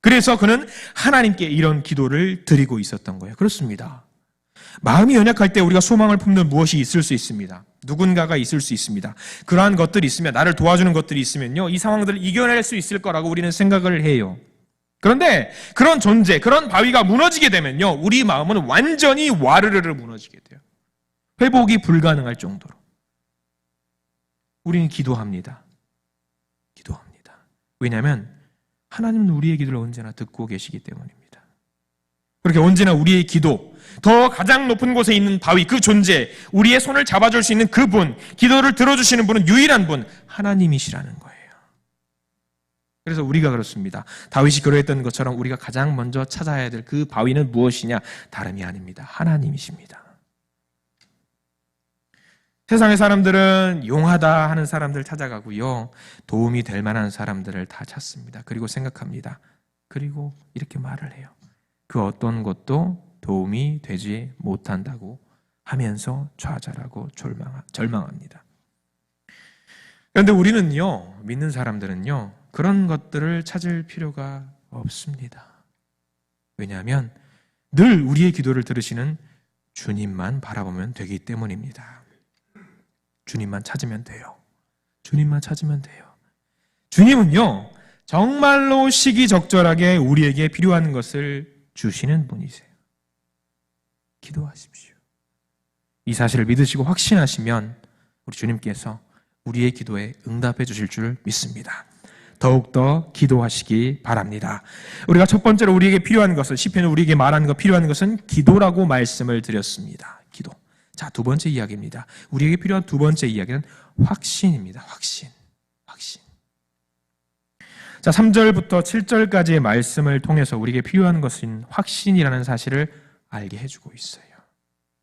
그래서 그는 하나님께 이런 기도를 드리고 있었던 거예요. 그렇습니다. 마음이 연약할 때 우리가 소망을 품는 무엇이 있을 수 있습니다. 누군가가 있을 수 있습니다. 그러한 것들이 있으면, 나를 도와주는 것들이 있으면요, 이 상황들을 이겨낼 수 있을 거라고 우리는 생각을 해요. 그런데 그런 존재, 그런 바위가 무너지게 되면요, 우리 마음은 완전히 와르르르 무너지게 돼요. 회복이 불가능할 정도로. 우리는 기도합니다. 기도합니다. 왜냐하면 하나님은 우리의 기도를 언제나 듣고 계시기 때문입니다. 그렇게 언제나 우리의 기도, 더 가장 높은 곳에 있는 바위, 그 존재, 우리의 손을 잡아줄 수 있는 그분, 기도를 들어주시는 분은 유일한 분, 하나님이시라는 거예요. 그래서 우리가 그렇습니다. 다윗이 그러했던 것처럼 우리가 가장 먼저 찾아야 될 그 바위는 무엇이냐? 다름이 아닙니다. 하나님이십니다. 세상의 사람들은 용하다 하는 사람들 찾아가고요, 도움이 될 만한 사람들을 다 찾습니다. 그리고 생각합니다. 그리고 이렇게 말을 해요. 그 어떤 것도 도움이 되지 못한다고 하면서 좌절하고 절망합니다. 그런데 우리는요, 믿는 사람들은요, 그런 것들을 찾을 필요가 없습니다. 왜냐하면 늘 우리의 기도를 들으시는 주님만 바라보면 되기 때문입니다. 주님만 찾으면 돼요. 주님만 찾으면 돼요. 주님은요, 정말로 시기적절하게 우리에게 필요한 것을 주시는 분이세요. 기도하십시오. 이 사실을 믿으시고 확신하시면 우리 주님께서 우리의 기도에 응답해 주실 줄 믿습니다. 더욱더 기도하시기 바랍니다. 우리가 첫 번째로 우리에게 필요한 것은, 시편은 우리에게 말하는 것, 필요한 것은 기도라고 말씀을 드렸습니다. 기도. 자, 두 번째 이야기입니다. 우리에게 필요한 두 번째 이야기는 확신입니다. 확신. 자, 3절부터 7절까지의 말씀을 통해서 우리에게 필요한 것은 확신이라는 사실을 알게 해주고 있어요.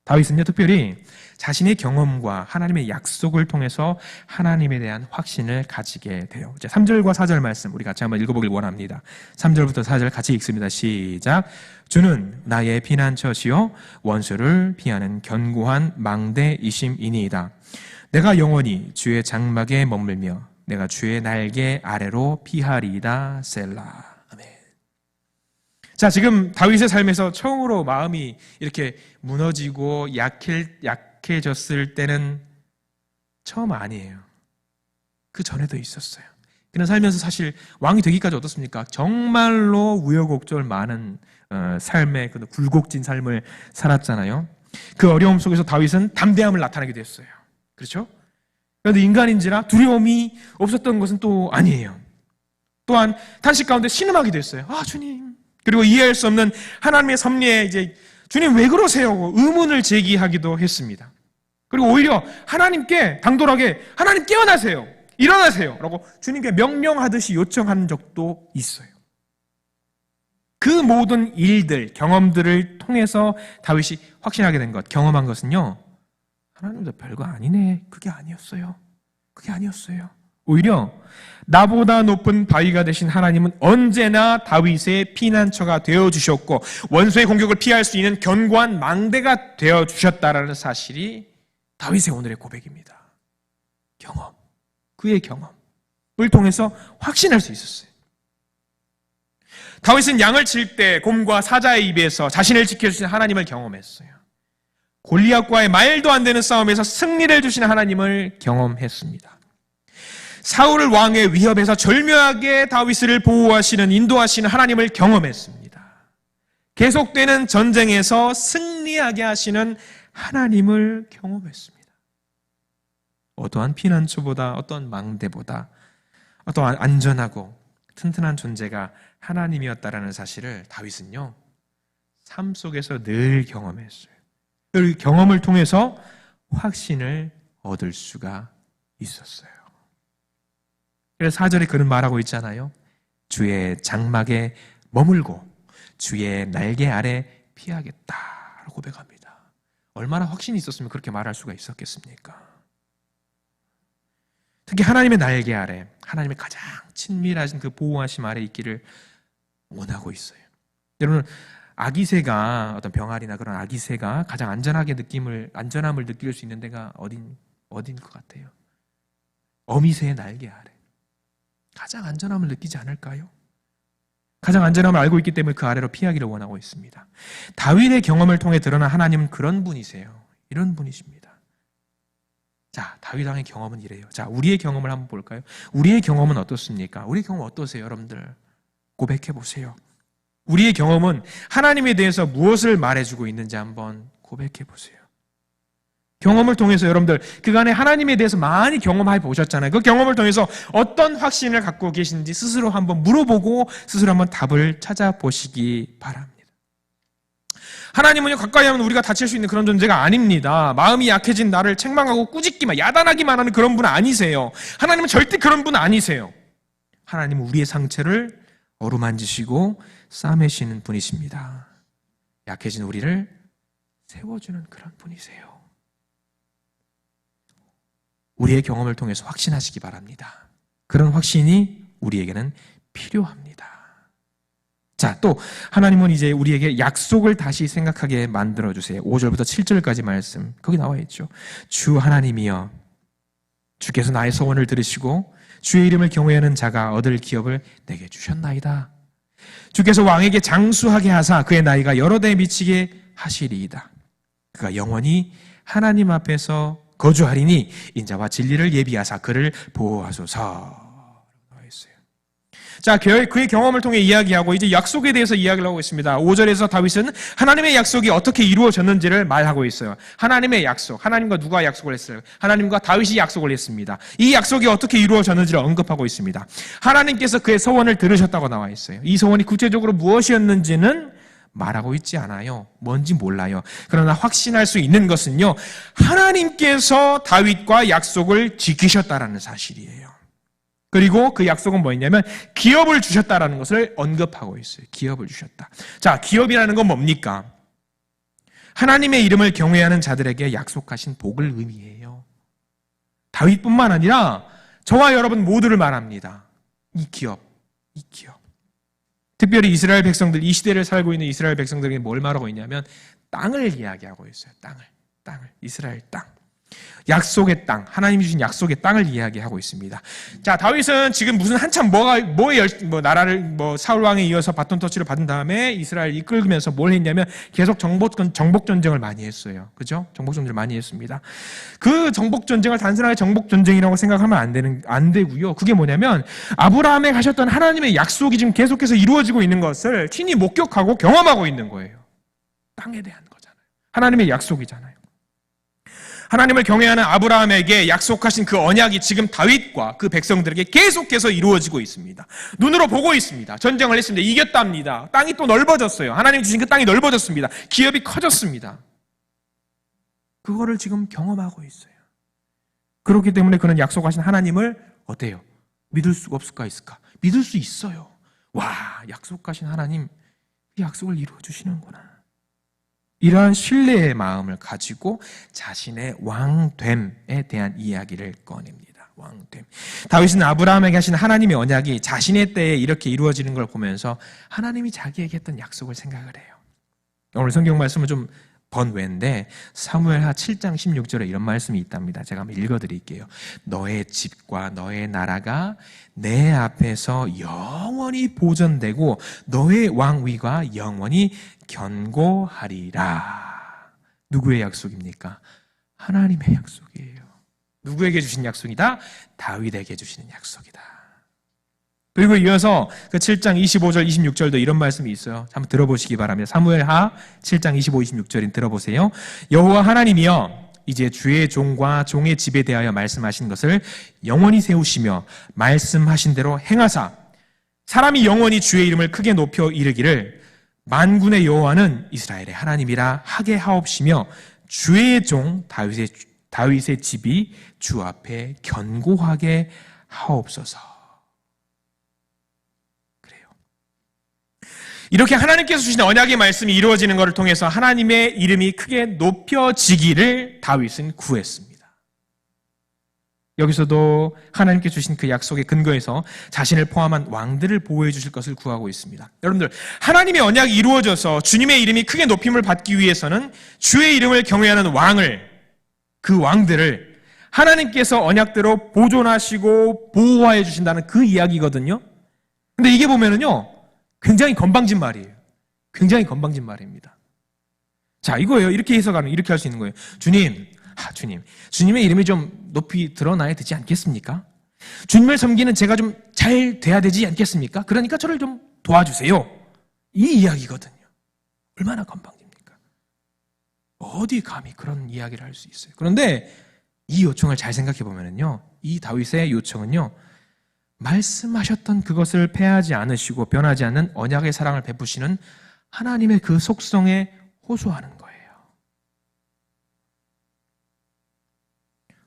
다윗은요, 특별히 자신의 경험과 하나님의 약속을 통해서 하나님에 대한 확신을 가지게 돼요. 이제 3절과 4절 말씀 우리 같이 한번 읽어보길 원합니다. 3절부터 4절 같이 읽습니다. 시작. 주는 나의 피난처시요 원수를 피하는 견고한 망대이심이니이다. 내가 영원히 주의 장막에 머물며 내가 주의 날개 아래로 피하리이다. 셀라. 아멘. 자, 지금 다윗의 삶에서 처음으로 마음이 이렇게 무너지고 약해졌을 때는 처음 아니에요. 그 전에도 있었어요. 그는 살면서 사실 왕이 되기까지 어떻습니까? 정말로 우여곡절 많은 삶의 그 굴곡진 삶을 살았잖아요. 그 어려움 속에서 다윗은 담대함을 나타내게 됐어요. 그렇죠? 그런데 인간인지라 두려움이 없었던 것은 또 아니에요. 또한 탄식 가운데 신음하게 됐어요. 아, 주님. 그리고 이해할 수 없는 하나님의 섭리에 이제 주님 왜 그러세요? 의문을 제기하기도 했습니다. 그리고 오히려 하나님께 당돌하게 하나님 깨어나세요. 일어나세요. 라고 주님께 명령하듯이 요청한 적도 있어요. 그 모든 일들, 경험들을 통해서 다윗이 확신하게 된 것, 경험한 것은요, 하나님도 별거 아니네. 그게 아니었어요. 그게 아니었어요. 오히려 나보다 높은 바위가 되신 하나님은 언제나 다윗의 피난처가 되어주셨고 원수의 공격을 피할 수 있는 견고한 망대가 되어주셨다라는 사실이 다윗의 오늘의 고백입니다. 경험, 그의 경험을 통해서 확신할 수 있었어요. 다윗은 양을 칠 때 곰과 사자의 입에서 자신을 지켜주신 하나님을 경험했어요. 골리앗과의 말도 안 되는 싸움에서 승리를 주신 하나님을 경험했습니다. 사울을 왕의 위협에서 절묘하게 다윗을 보호하시는 인도하시는 하나님을 경험했습니다. 계속되는 전쟁에서 승리하게 하시는 하나님을 경험했습니다. 어떠한 피난처보다 어떠한 망대보다 어떠한 안전하고 튼튼한 존재가 하나님이었다라는 사실을 다윗은요, 삶 속에서 늘 경험했어요. 그 경험을 통해서 확신을 얻을 수가 있었어요. 그래서 4절에 그는 말하고 있잖아요. 주의 장막에 머물고 주의 날개 아래 피하겠다라고 고백합니다. 얼마나 확신이 있었으면 그렇게 말할 수가 있었겠습니까? 특히 하나님의 날개 아래, 하나님의 가장 친밀하신 그 보호하심 아래 있기를 원하고 있어요. 여러분, 아기새가, 어떤 병아리나 그런 아기새가 가장 안전함을 느낄 수 있는 데가 어딘 것 같아요? 어미새의 날개 아래. 가장 안전함을 느끼지 않을까요? 가장 안전함을 알고 있기 때문에 그 아래로 피하기를 원하고 있습니다. 다윗의 경험을 통해 드러난 하나님은 그런 분이세요. 이런 분이십니다. 자, 다윗 왕의 경험은 이래요. 자, 우리의 경험을 한번 볼까요? 우리의 경험은 어떻습니까? 우리의 경험 어떠세요, 여러분들? 고백해 보세요. 우리의 경험은 하나님에 대해서 무엇을 말해주고 있는지 한번 고백해 보세요. 경험을 통해서 여러분들 그간에 하나님에 대해서 많이 경험해 보셨잖아요. 그 경험을 통해서 어떤 확신을 갖고 계신지 스스로 한번 물어보고 스스로 한번 답을 찾아보시기 바랍니다. 하나님은요, 가까이 하면 우리가 다칠 수 있는 그런 존재가 아닙니다. 마음이 약해진 나를 책망하고 꾸짖기만, 야단하기만 하는 그런 분 아니세요. 하나님은 절대 그런 분 아니세요. 하나님은 우리의 상처를 어루만지시고 싸매시는 분이십니다. 약해진 우리를 세워주는 그런 분이세요. 우리의 경험을 통해서 확신하시기 바랍니다. 그런 확신이 우리에게는 필요합니다. 자, 또 하나님은 이제 우리에게 약속을 다시 생각하게 만들어주세요. 5절부터 7절까지 말씀, 거기 나와 있죠. 주 하나님이여, 주께서 나의 소원을 들으시고 주의 이름을 경외하는 자가 얻을 기업을 내게 주셨나이다. 주께서 왕에게 장수하게 하사 그의 나이가 여러 대에 미치게 하시리이다. 그가 영원히 하나님 앞에서 거주하리니 인자와 진리를 예비하사 그를 보호하소서. 자, 그의 경험을 통해 이야기하고 이제 약속에 대해서 이야기를 하고 있습니다. 5절에서 다윗은 하나님의 약속이 어떻게 이루어졌는지를 말하고 있어요. 하나님의 약속, 하나님과 누가 약속을 했어요? 하나님과 다윗이 약속을 했습니다. 이 약속이 어떻게 이루어졌는지를 언급하고 있습니다. 하나님께서 그의 소원을 들으셨다고 나와 있어요. 이 소원이 구체적으로 무엇이었는지는 말하고 있지 않아요. 뭔지 몰라요. 그러나 확신할 수 있는 것은요, 하나님께서 다윗과 약속을 지키셨다라는 사실이에요. 그리고 그 약속은 뭐였냐면 기업을 주셨다라는 것을 언급하고 있어요. 기업을 주셨다. 자, 기업이라는 건 뭡니까? 하나님의 이름을 경외하는 자들에게 약속하신 복을 의미해요. 다윗뿐만 아니라 저와 여러분 모두를 말합니다. 이 기업. 특별히 이스라엘 백성들, 이 시대를 살고 있는 이스라엘 백성들에게 뭘 말하고 있냐면 땅을 이야기하고 있어요. 땅을. 이스라엘 땅. 약속의 땅, 하나님이 주신 약속의 땅을 이야기하고 있습니다. 자, 다윗은 지금 무슨 한참 나라를 사울 왕에 이어서 바톤 터치를 받은 다음에 이스라엘 이끌면서 뭘 했냐면 계속 정복 전쟁을 많이 했어요. 그죠? 정복 전쟁을 많이 했습니다. 그 정복 전쟁을 단순하게 정복 전쟁이라고 생각하면 안 되고요. 그게 뭐냐면 아브라함에 가셨던 하나님의 약속이 지금 계속해서 이루어지고 있는 것을 친히 목격하고 경험하고 있는 거예요. 땅에 대한 거잖아요. 하나님의 약속이잖아요. 하나님을 경외하는 아브라함에게 약속하신 그 언약이 지금 다윗과 그 백성들에게 계속해서 이루어지고 있습니다. 눈으로 보고 있습니다. 전쟁을 했습니다. 이겼답니다. 땅이 또 넓어졌어요. 하나님 주신 그 땅이 넓어졌습니다. 기업이 커졌습니다. 그거를 지금 경험하고 있어요. 그렇기 때문에 그는 약속하신 하나님을 어때요? 믿을 수가 없을까 있을까? 믿을 수 있어요. 와, 약속하신 하나님, 그 약속을 이루어주시는구나. 이러한 신뢰의 마음을 가지고 자신의 왕됨에 대한 이야기를 꺼냅니다. 왕됨. 다윗은 아브라함에게 하신 하나님의 언약이 자신의 때에 이렇게 이루어지는 걸 보면서 하나님이 자기에게 했던 약속을 생각을 해요. 오늘 성경 말씀은 좀 번외인데 사무엘하 7장 16절에 이런 말씀이 있답니다. 제가 한번 읽어드릴게요. 너의 집과 너의 나라가 내 앞에서 영원히 보존되고 너의 왕위가 영원히 견고하리라. 누구의 약속입니까? 하나님의 약속이에요. 누구에게 주신 약속이다? 다윗에게 주시는 약속이다. 그리고 이어서 그 7장 25절 26절도 이런 말씀이 있어요. 한번 들어보시기 바랍니다. 사무엘하 7장 25, 26절인 들어보세요. 여호와 하나님이여 이제 주의 종과 종의 집에 대하여 말씀하신 것을 영원히 세우시며 말씀하신 대로 행하사 사람이 영원히 주의 이름을 크게 높여 이르기를 만군의 여호와는 이스라엘의 하나님이라 하게 하옵시며 주의 종 다윗의 집이 주 앞에 견고하게 하옵소서. 이렇게 하나님께서 주신 언약의 말씀이 이루어지는 것을 통해서 하나님의 이름이 크게 높여지기를 다윗은 구했습니다. 여기서도 하나님께 주신 그 약속의 근거에서 자신을 포함한 왕들을 보호해 주실 것을 구하고 있습니다. 여러분들, 하나님의 언약이 이루어져서 주님의 이름이 크게 높임을 받기 위해서는 주의 이름을 경외하는 그 왕들을 하나님께서 언약대로 보존하시고 보호해 주신다는 그 이야기거든요. 근데 이게 보면은요, 굉장히 건방진 말이에요. 굉장히 건방진 말입니다. 자, 이거예요. 이렇게 해석하면 이렇게 할 수 있는 거예요. 주님의 이름이 좀 높이 드러나야 되지 않겠습니까? 주님을 섬기는 제가 좀 잘 돼야 되지 않겠습니까? 그러니까 저를 좀 도와주세요. 이 이야기거든요. 얼마나 건방집니까? 어디 감히 그런 이야기를 할 수 있어요. 그런데 이 요청을 잘 생각해 보면은요, 이 다윗의 요청은요, 말씀하셨던 그것을 패하지 않으시고 변하지 않는 언약의 사랑을 베푸시는 하나님의 그 속성에 호소하는 거예요.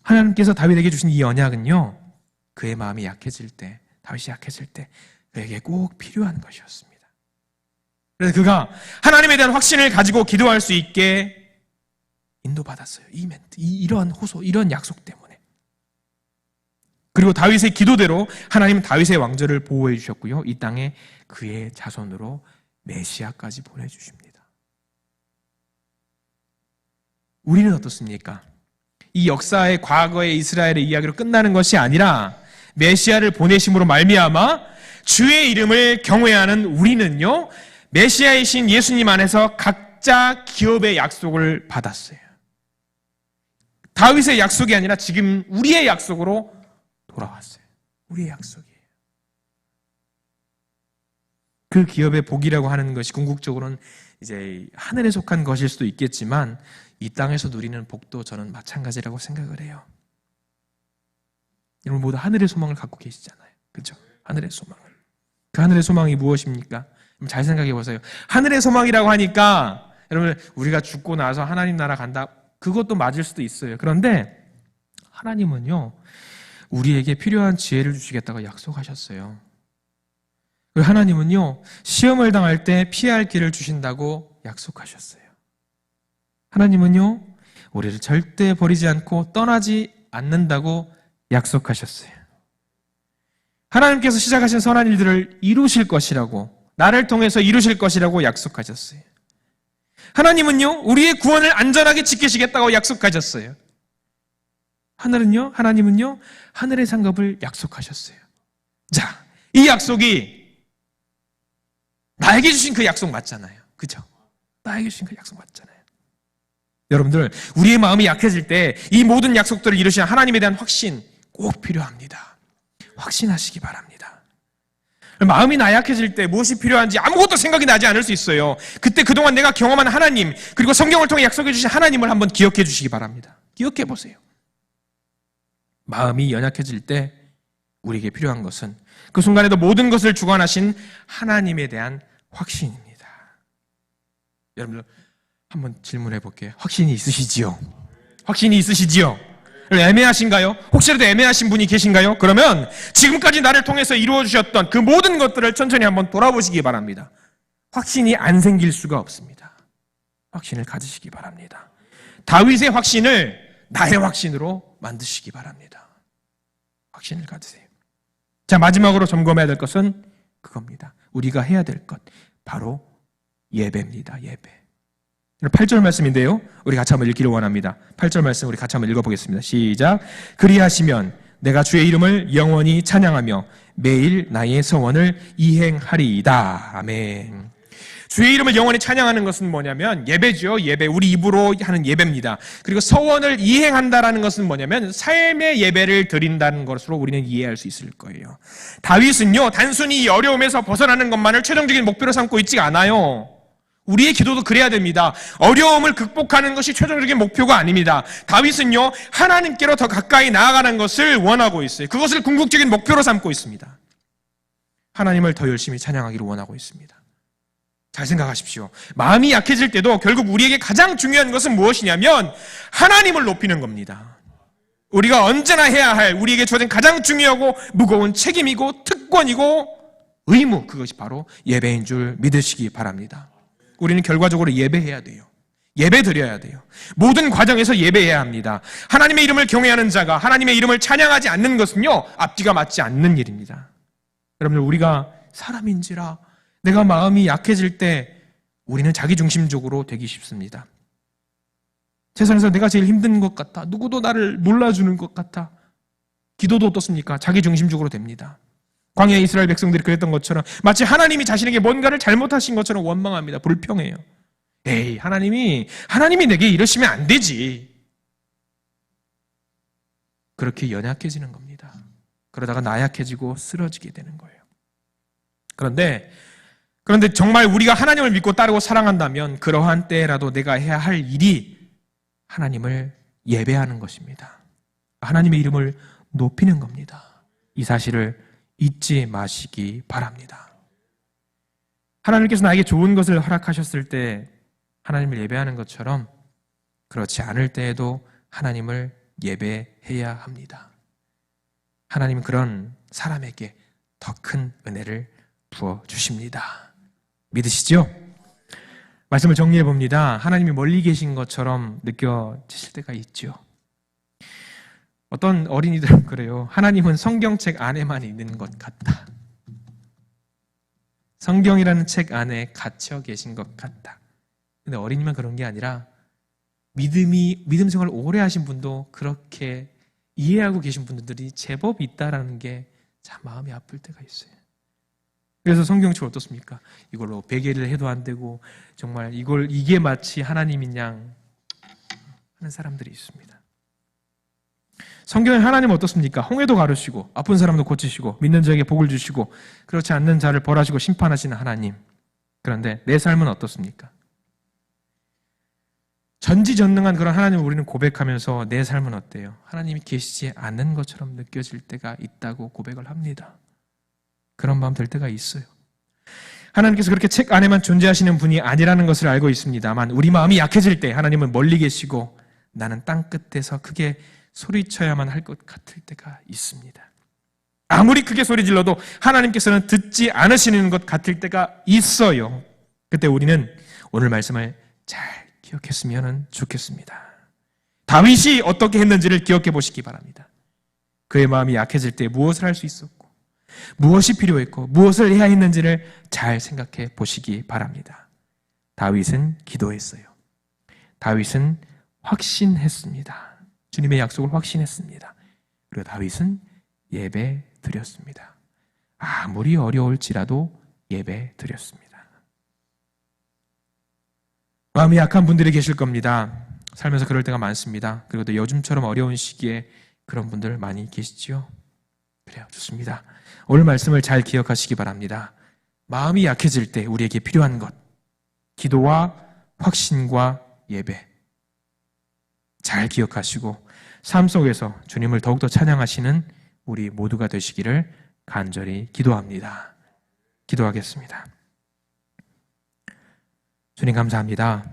하나님께서 다윗에게 주신 이 언약은요, 그의 마음이 약해질 때, 다윗이 약해질 때 그에게 꼭 필요한 것이었습니다. 그래서 그가 하나님에 대한 확신을 가지고 기도할 수 있게 인도받았어요. 이 멘트, 이런 호소, 이런 약속 때문에. 그리고 다윗의 기도대로 하나님은 다윗의 왕조를 보호해 주셨고요. 이 땅에 그의 자손으로 메시아까지 보내주십니다. 우리는 어떻습니까? 이 역사의 과거의 이스라엘의 이야기로 끝나는 것이 아니라 메시아를 보내심으로 말미암아 주의 이름을 경외하는 우리는요, 메시아이신 예수님 안에서 각자 기업의 약속을 받았어요. 다윗의 약속이 아니라 지금 우리의 약속으로 돌아왔어요. 우리의 약속이에요. 그 기업의 복이라고 하는 것이 궁극적으로는 이제 하늘에 속한 것일 수도 있겠지만 이 땅에서 누리는 복도 저는 마찬가지라고 생각을 해요. 여러분 모두 하늘의 소망을 갖고 계시잖아요. 그렇죠? 하늘의 소망을. 그 하늘의 소망이 무엇입니까? 잘 생각해 보세요. 하늘의 소망이라고 하니까 여러분 우리가 죽고 나서 하나님 나라 간다. 그것도 맞을 수도 있어요. 그런데 하나님은요, 우리에게 필요한 지혜를 주시겠다고 약속하셨어요. 하나님은요, 시험을 당할 때 피할 길을 주신다고 약속하셨어요. 하나님은요, 우리를 절대 버리지 않고 떠나지 않는다고 약속하셨어요. 하나님께서 시작하신 선한 일들을 이루실 것이라고, 나를 통해서 이루실 것이라고 약속하셨어요. 하나님은요, 우리의 구원을 안전하게 지키시겠다고 약속하셨어요. 하나님은요, 하늘의 상급을 약속하셨어요. 자, 이 약속이 나에게 주신 그 약속 맞잖아요. 그죠? 나에게 주신 그 약속 맞잖아요. 여러분들, 우리의 마음이 약해질 때 이 모든 약속들을 이루신 하나님에 대한 확신 꼭 필요합니다. 확신하시기 바랍니다. 마음이 나약해질 때 무엇이 필요한지 아무것도 생각이 나지 않을 수 있어요. 그때 그동안 내가 경험한 하나님, 그리고 성경을 통해 약속해 주신 하나님을 한번 기억해 주시기 바랍니다. 기억해 보세요. 마음이 연약해질 때 우리에게 필요한 것은 그 순간에도 모든 것을 주관하신 하나님에 대한 확신입니다. 여러분들, 한번 질문해 볼게요. 확신이 있으시지요? 확신이 있으시지요? 애매하신가요? 혹시라도 애매하신 분이 계신가요? 그러면 지금까지 나를 통해서 이루어주셨던 그 모든 것들을 천천히 한번 돌아보시기 바랍니다. 확신이 안 생길 수가 없습니다. 확신을 가지시기 바랍니다. 다윗의 확신을 나의 확신으로 만드시기 바랍니다. 확신을 가지세요. 자, 마지막으로 점검해야 될 것은 그겁니다. 우리가 해야 될 것, 바로 예배입니다. 예배. 8절 말씀인데요, 우리 같이 한번 읽기를 원합니다. 8절 말씀 우리 같이 한번 읽어보겠습니다. 시작. 그리하시면 내가 주의 이름을 영원히 찬양하며 매일 나의 서원을 이행하리이다. 아멘. 주의 이름을 영원히 찬양하는 것은 뭐냐면 예배죠. 예배, 우리 입으로 하는 예배입니다. 그리고 서원을 이행한다라는 것은 뭐냐면 삶의 예배를 드린다는 것으로 우리는 이해할 수 있을 거예요. 다윗은요, 단순히 이 어려움에서 벗어나는 것만을 최종적인 목표로 삼고 있지가 않아요. 우리의 기도도 그래야 됩니다. 어려움을 극복하는 것이 최종적인 목표가 아닙니다. 다윗은요, 하나님께로 더 가까이 나아가는 것을 원하고 있어요. 그것을 궁극적인 목표로 삼고 있습니다. 하나님을 더 열심히 찬양하기를 원하고 있습니다. 잘 생각하십시오. 마음이 약해질 때도 결국 우리에게 가장 중요한 것은 무엇이냐면 하나님을 높이는 겁니다. 우리가 언제나 해야 할, 우리에게 주어진 가장 중요하고 무거운 책임이고 특권이고 의무, 그것이 바로 예배인 줄 믿으시기 바랍니다. 우리는 결과적으로 예배해야 돼요. 예배 드려야 돼요. 모든 과정에서 예배해야 합니다. 하나님의 이름을 경외하는 자가 하나님의 이름을 찬양하지 않는 것은요, 앞뒤가 맞지 않는 일입니다. 여러분들, 우리가 사람인지라 내가 마음이 약해질 때 우리는 자기중심적으로 되기 쉽습니다. 세상에서 내가 제일 힘든 것 같아, 누구도 나를 몰라주는 것 같아, 기도도 어떻습니까? 자기중심적으로 됩니다. 광야의 이스라엘 백성들이 그랬던 것처럼 마치 하나님이 자신에게 뭔가를 잘못하신 것처럼 원망합니다. 불평해요. 에이, 하나님이 내게 이러시면 안 되지. 그렇게 연약해지는 겁니다. 그러다가 나약해지고 쓰러지게 되는 거예요. 그런데 정말 우리가 하나님을 믿고 따르고 사랑한다면 그러한 때라도 내가 해야 할 일이 하나님을 예배하는 것입니다. 하나님의 이름을 높이는 겁니다. 이 사실을 잊지 마시기 바랍니다. 하나님께서 나에게 좋은 것을 허락하셨을 때 하나님을 예배하는 것처럼 그렇지 않을 때에도 하나님을 예배해야 합니다. 하나님은 그런 사람에게 더 큰 은혜를 부어주십니다. 믿으시죠? 말씀을 정리해 봅니다. 하나님이 멀리 계신 것처럼 느껴지실 때가 있죠. 어떤 어린이들은 그래요. 하나님은 성경책 안에만 있는 것 같다. 성경이라는 책 안에 갇혀 계신 것 같다. 근데 어린이만 그런 게 아니라 믿음 생활을 오래 하신 분도 그렇게 이해하고 계신 분들이 제법 있다라는 게 참 마음이 아플 때가 있어요. 그래서 성경책을 어떻습니까? 이걸로 베개를 해도 안 되고 정말 이게 마치 하나님인 양 하는 사람들이 있습니다. 성경에 하나님은 어떻습니까? 홍해도 가르시고 아픈 사람도 고치시고 믿는 자에게 복을 주시고 그렇지 않는 자를 벌하시고 심판하시는 하나님. 그런데 내 삶은 어떻습니까? 전지전능한 그런 하나님을 우리는 고백하면서 내 삶은 어때요? 하나님이 계시지 않는 것처럼 느껴질 때가 있다고 고백을 합니다. 그런 마음 들 때가 있어요. 하나님께서 그렇게 책 안에만 존재하시는 분이 아니라는 것을 알고 있습니다만 우리 마음이 약해질 때 하나님은 멀리 계시고 나는 땅 끝에서 크게 소리쳐야만 할 것 같을 때가 있습니다. 아무리 크게 소리 질러도 하나님께서는 듣지 않으시는 것 같을 때가 있어요. 그때 우리는 오늘 말씀을 잘 기억했으면 좋겠습니다. 다윗이 어떻게 했는지를 기억해 보시기 바랍니다. 그의 마음이 약해질 때 무엇을 할 수 있었고 무엇이 필요했고 무엇을 해야 했는지를 잘 생각해 보시기 바랍니다. 다윗은 기도했어요. 다윗은 확신했습니다. 주님의 약속을 확신했습니다. 그리고 다윗은 예배 드렸습니다. 아무리 어려울지라도 예배 드렸습니다. 마음이 약한 분들이 계실 겁니다. 살면서 그럴 때가 많습니다. 그리고 또 요즘처럼 어려운 시기에 그런 분들 많이 계시지요? 그래요. 좋습니다. 오늘 말씀을 잘 기억하시기 바랍니다. 마음이 약해질 때 우리에게 필요한 것, 기도와 확신과 예배. 잘 기억하시고 삶 속에서 주님을 더욱더 찬양하시는 우리 모두가 되시기를 간절히 기도합니다. 기도하겠습니다. 주님 감사합니다.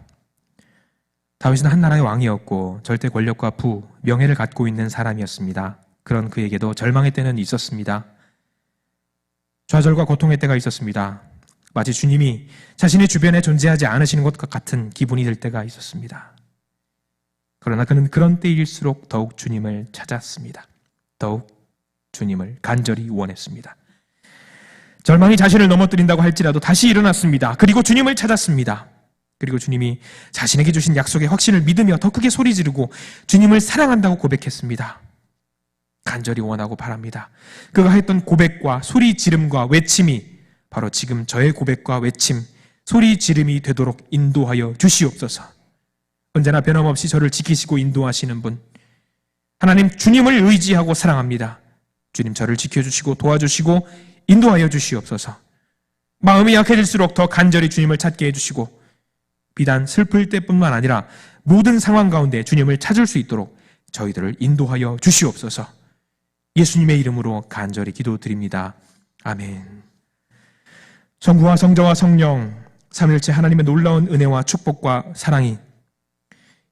다윗은 한 나라의 왕이었고 절대 권력과 부, 명예를 갖고 있는 사람이었습니다. 그런 그에게도 절망의 때는 있었습니다. 좌절과 고통의 때가 있었습니다. 마치 주님이 자신의 주변에 존재하지 않으시는 것과 같은 기분이 들 때가 있었습니다. 그러나 그는 그런 때일수록 더욱 주님을 찾았습니다. 더욱 주님을 간절히 원했습니다. 절망이 자신을 넘어뜨린다고 할지라도 다시 일어났습니다. 그리고 주님을 찾았습니다. 그리고 주님이 자신에게 주신 약속의 확신을 믿으며 더 크게 소리 지르고 주님을 사랑한다고 고백했습니다. 간절히 원하고 바랍니다. 그가 했던 고백과 소리 지름과 외침이 바로 지금 저의 고백과 외침, 소리 지름이 되도록 인도하여 주시옵소서. 언제나 변함없이 저를 지키시고 인도하시는 분, 하나님 주님을 의지하고 사랑합니다. 주님 저를 지켜주시고 도와주시고 인도하여 주시옵소서. 마음이 약해질수록 더 간절히 주님을 찾게 해주시고 비단 슬플 때뿐만 아니라 모든 상황 가운데 주님을 찾을 수 있도록 저희들을 인도하여 주시옵소서. 예수님의 이름으로 간절히 기도드립니다. 아멘. 성부와 성자와 성령 삼일체 하나님의 놀라운 은혜와 축복과 사랑이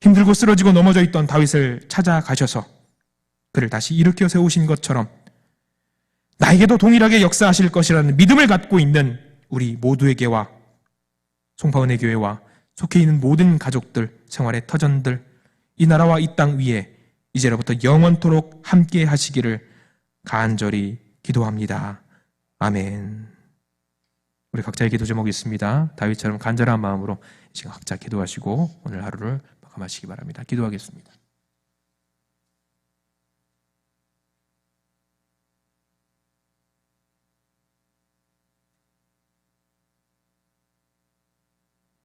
힘들고 쓰러지고 넘어져 있던 다윗을 찾아가셔서 그를 다시 일으켜 세우신 것처럼 나에게도 동일하게 역사하실 것이라는 믿음을 갖고 있는 우리 모두에게와 송파은혜 교회와 속해 있는 모든 가족들, 생활의 터전들, 이 나라와 이 땅 위에 이제로부터 영원토록 함께 하시기를 간절히 기도합니다. 아멘. 우리 각자의 기도 제목이 있습니다. 다윗처럼 간절한 마음으로 이 시간 각자 기도하시고 오늘 하루를 마감하시기 바랍니다. 기도하겠습니다.